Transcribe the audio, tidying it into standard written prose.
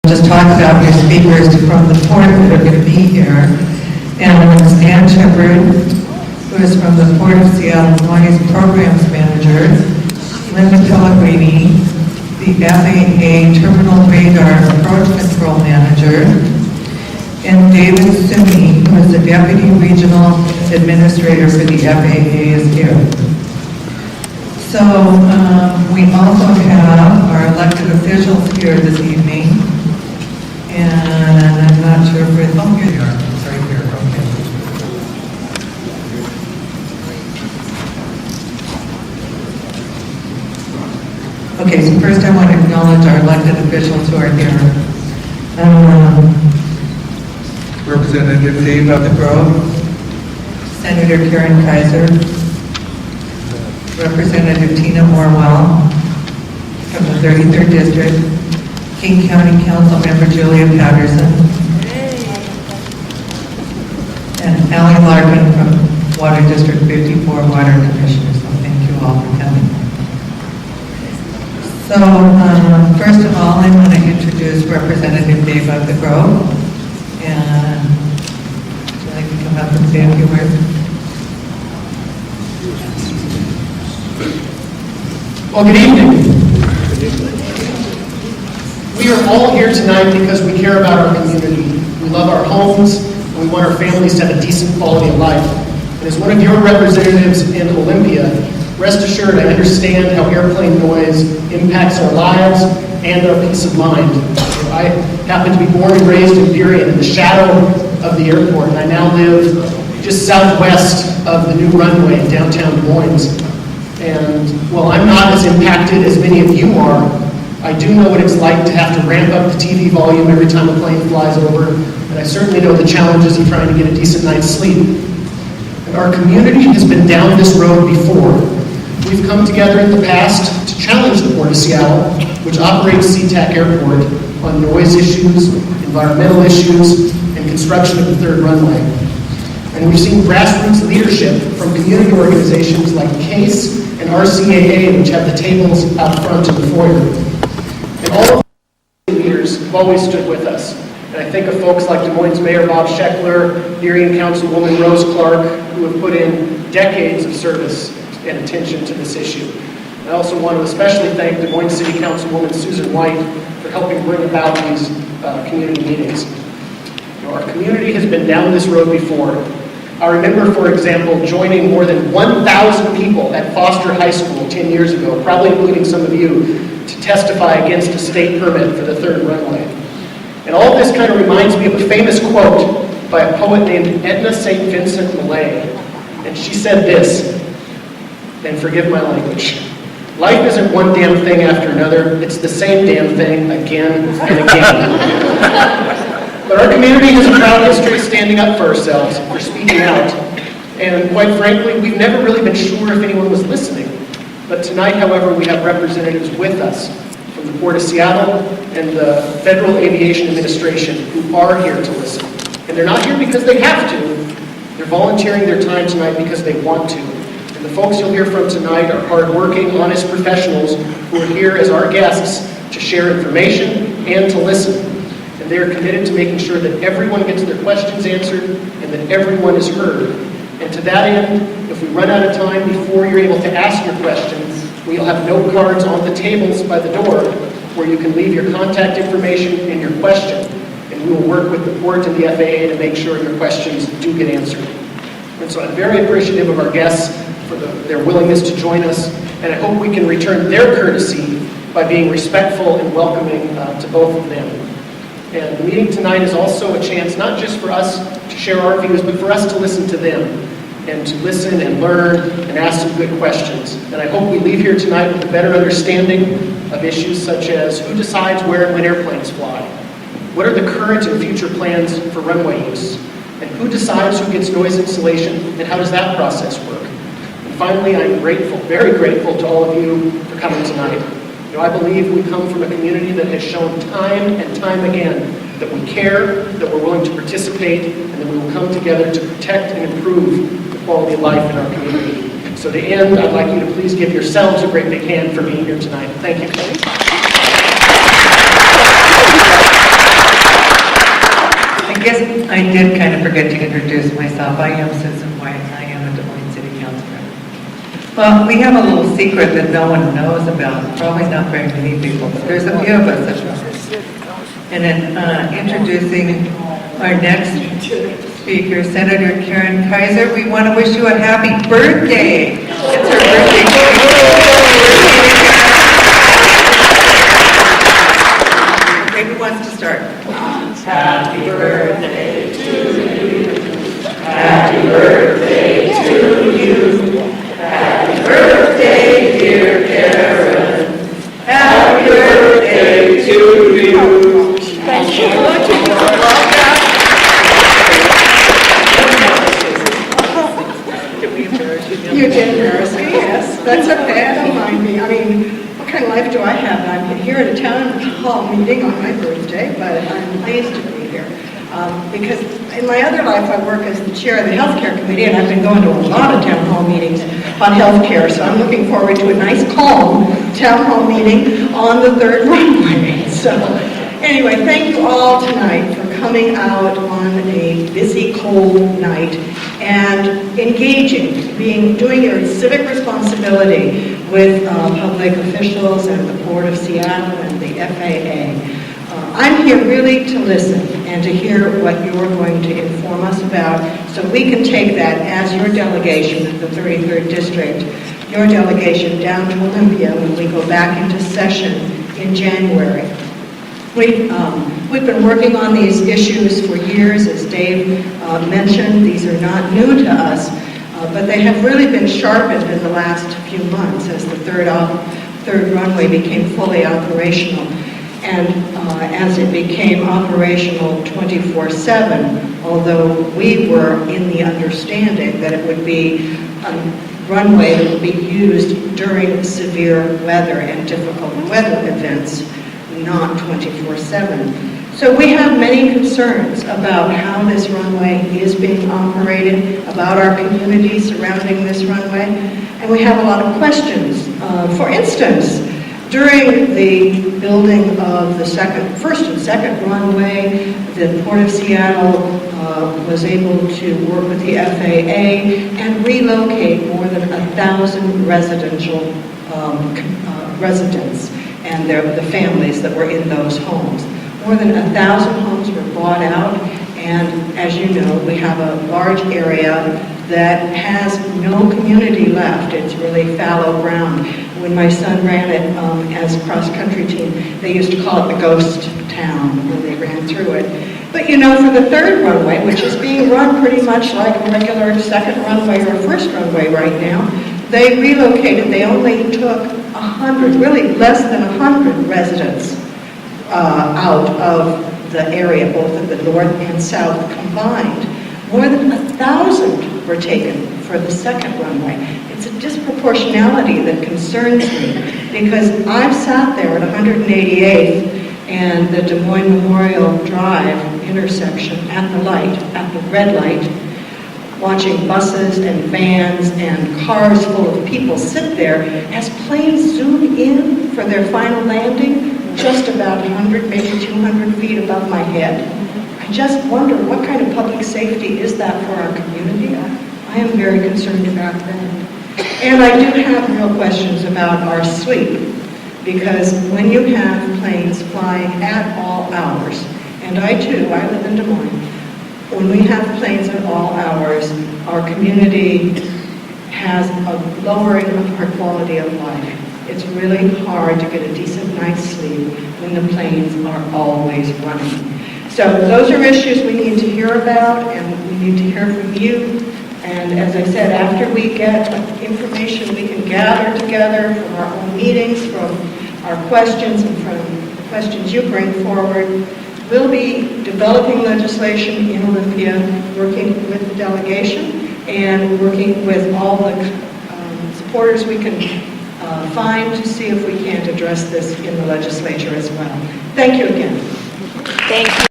Just talk about your speakers from the port that are going to be here. And Stan Shepard, who is from the Port of Seattle, Noise Programs Manager, Linda Pellegrini, the FAA Terminal Radar Approach Control Manager, and David Sumi, who is the Deputy Regional Administrator for the FAA, is here. So we also have our elected officials here this evening. And I'm not sure if it's, oh, here you are. It's right here, okay. Okay, so first I want to acknowledge our elected officials who are here. Representative Dave of the Grove, Senator Karen Kaiser, Representative Tina Morwell from the 33rd District, King County Council Member Julia Patterson, and Allie Larkin from Water District 54 Water Commissioner. So thank you all for coming. So first of all, I want to introduce Representative Dave of the Grove. And would you like to come up and say a few words? Well, good evening. We are all here tonight because we care about our community. We love our homes, and we want our families to have a decent quality of life. And as one of your representatives in Olympia, rest assured I understand how airplane noise impacts our lives and our peace of mind. I happen to be born and raised in Burien, in the shadow of the airport, and I now live just southwest of the new runway in downtown Des Moines. And while I'm not as impacted as many of you are, I do know what it's like to have to ramp up the TV volume every time a plane flies over, and I certainly know the challenges of trying to get a decent night's sleep. And our community has been down this road before. We've come together in the past to challenge the Port of Seattle, which operates Seatac Airport, on noise issues, environmental issues, and construction of the third runway. And we've seen grassroots leadership from community organizations like CASE and RCAA, which have the tables out front in the foyer. And all of the leaders have always stood with us. And I think of folks like Des Moines Mayor Bob Scheckler, Burien Councilwoman Rose Clark, who have put in decades of service and attention to this issue. I also want to especially thank Des Moines City Councilwoman Susan White for helping bring about these community meetings. You know, our community has been down this road before. I remember, for example, joining more than 1,000 people at Foster High School 10 years ago, probably including some of you, to testify against a state permit for the third runway. And all this kind of reminds me of a famous quote by a poet named Edna St. Vincent Millay. And she said this, and forgive my language, "Life isn't one damn thing after another, it's the same damn thing again and again." But our community has a proud history standing up for ourselves, for speaking out. And quite frankly, we've never really been sure if anyone was listening. But tonight, however, we have representatives with us from the Port of Seattle and the Federal Aviation Administration who are here to listen. And they're not here because they have to. They're volunteering their time tonight because they want to. And the folks you'll hear from tonight are hardworking, honest professionals who are here as our guests to share information and to listen. And they are committed to making sure that everyone gets their questions answered and that everyone is heard. And to that end, if we run out of time before you're able to ask your questions, we'll have note cards on the tables by the door where you can leave your contact information and your question. And we will work with the Port and the FAA to make sure your questions do get answered. And so I'm very appreciative of our guests for their willingness to join us, and I hope we can return their courtesy by being respectful and welcoming to both of them. And the meeting tonight is also a chance not just for us to share our views, but for us to listen to them and to listen and learn and ask some good questions. And I hope we leave here tonight with a better understanding of issues such as who decides where and when airplanes fly, what are the current and future plans for runway use, and who decides who gets noise insulation and how does that process work. And finally, I'm grateful, very grateful to all of you for coming tonight. You know, I believe we come from a community that has shown time and time again that we care, that we're willing to participate, and that we will come together to protect and improve the quality of life in our community. So to end, I'd like you to please give yourselves a great big hand for being here tonight. Thank you. forget to introduce myself. I am Susan White. I am a Des Moines City Councilor. Well, we have a little secret that no one knows about, probably not very many people, but there's a few of us that know. And in introducing our next speaker, Senator Karen Kaiser, we want to wish you a happy birthday. It's her birthday today. Maybe wants to start. Happy birthday to you. Happy birthday to you. Happy birthday, dear Karen. Happy birthday to you. Thank you. Did we embarrass you? You did embarrass me, yes. That's okay, I don't mind me. I mean, what kind of life do I have? I'm here at a town hall meeting on my birthday, but I'm pleased to be here. Because in my other life, I work as the chair of the healthcare committee, and I've been going to a lot of town hall meetings on healthcare, so I'm looking forward to a nice, calm town hall meeting on the third runway. So anyway, thank you all tonight for coming out on a busy, cold night and engaging, doing your civic responsibility with public officials and the Port of Seattle and the FAA. I'm here really to listen and to hear what you're going to inform us about so we can take that as your delegation of the 33rd District, your delegation down to Olympia when we go back into session in January. We've been working on these issues for years, as Dave mentioned. These are not new to us, but they have really been sharpened in the last few months as the third runway became fully operational. And as it became operational 24/7, although we were in the understanding that it would be a runway that would be used during severe weather and difficult weather events, not 24/7. So we have many concerns about how this runway is being operated, about our community surrounding this runway, and we have a lot of questions. For instance, during the building of the first and second runway, the Port of Seattle was able to work with the FAA and relocate more than 1,000 residential residents and the families that were in those homes. More than 1,000 homes were bought out, and as you know, we have a large area that has no community left. It's really fallow ground. When my son ran it as cross-country team, they used to call it the ghost town when they ran through it. But you know, for the third runway, which is being run pretty much like a regular second runway or first runway right now, they relocated. They only took 100, really less than 100 residents out of the area, both of the north and south combined. More than 1,000 were taken for the second runway. It's a disproportionality that concerns me because I've sat there at 188th and the Des Moines Memorial Drive intersection at the light, at the red light, watching buses and vans and cars full of people sit there as planes zoom in for their final landing just about 100, maybe 200 feet above my head. I just wonder what kind of public safety is that for our community? I am very concerned about that. And I do have real questions about our sleep, because when you have planes flying at all hours, and I live in Des Moines, when we have planes at all hours, our community has a lowering of our quality of life. It's really hard to get a decent night's sleep when the planes are always running. So those are issues we need to hear about, and we need to hear from you. And as I said, after we get information we can gather together from our own meetings, from our questions, and from the questions you bring forward, we'll be developing legislation in Olympia, working with the delegation, and working with all the supporters we can find to see if we can't address this in the legislature as well. Thank you again. Thank you.